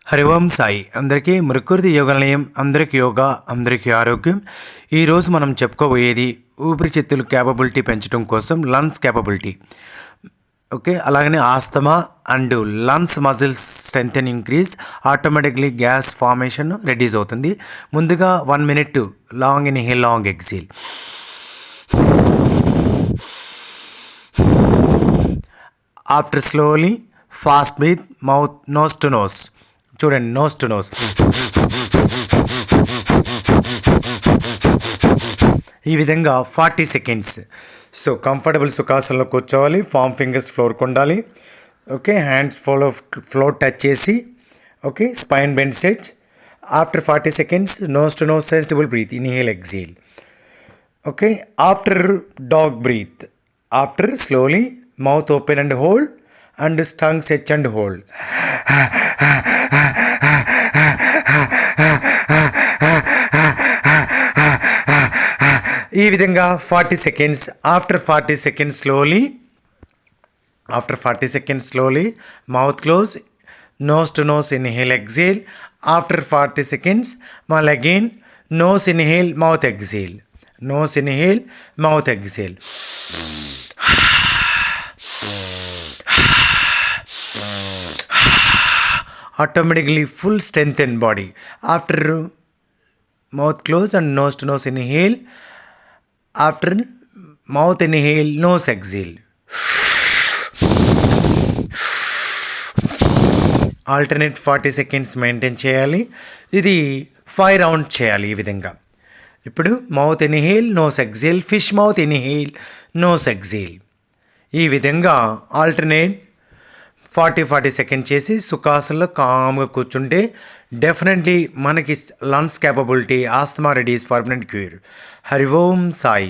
హరి ఓం సాయి అందరికీ మృకృతి యోగ నిలయం, అందరికీ యోగా, అందరికీ ఆరోగ్యం. ఈరోజు మనం చెప్పుకోబోయేది ఊపిరితిత్తుల క్యాపబిలిటీ పెంచడం కోసం లంగ్స్ క్యాపబిలిటీ. ఓకే, అలాగనే asthma and lungs muscles strength and increase, automatically gas formation reduce అవుతుంది. ముందుగా 1 minute long inhale, long exhale. After slowly fast breath, mouth nose to nose. చూడండి, నోస్ టు నోస్. ఈ విధంగా 40 seconds. So comfortable సుఖాసనంలో కూర్చోవాలి. Form fingers ఫ్లోర్కి ఉండాలి. Okay, hands floor touch చేసి, okay, spine bend stretch. After 40 seconds, nose to nose sensible breath, inhale, exhale. Okay, after dog breath, after slowly mouth open and hold and tongue stretch and hold. ఈ విధంగా 40 seconds. After 40 seconds slowly mouth close, nose to nose inhale, exhale. After 40 seconds mal again nose inhale, mouth exhale, nose inhale, mouth exhale. Automatically full strength in body. After mouth close and nose to nose inhale, after mouth inhale, nose exhale. Alternate 40 seconds maintain చేయాలి. ఇది 5 rounds చేయాలి ఈ విధంగా. ఇప్పుడు mouth inhale, nose exhale, fish mouth inhale, nose exhale. ఈ విధంగా alternate 40 seconds చేసి సుఖాసనంలో కామ్గా కూర్చుంటే డెఫినెట్లీ మనకి lungs capability, asthma reduce, permanent cure. Hari Om Sai.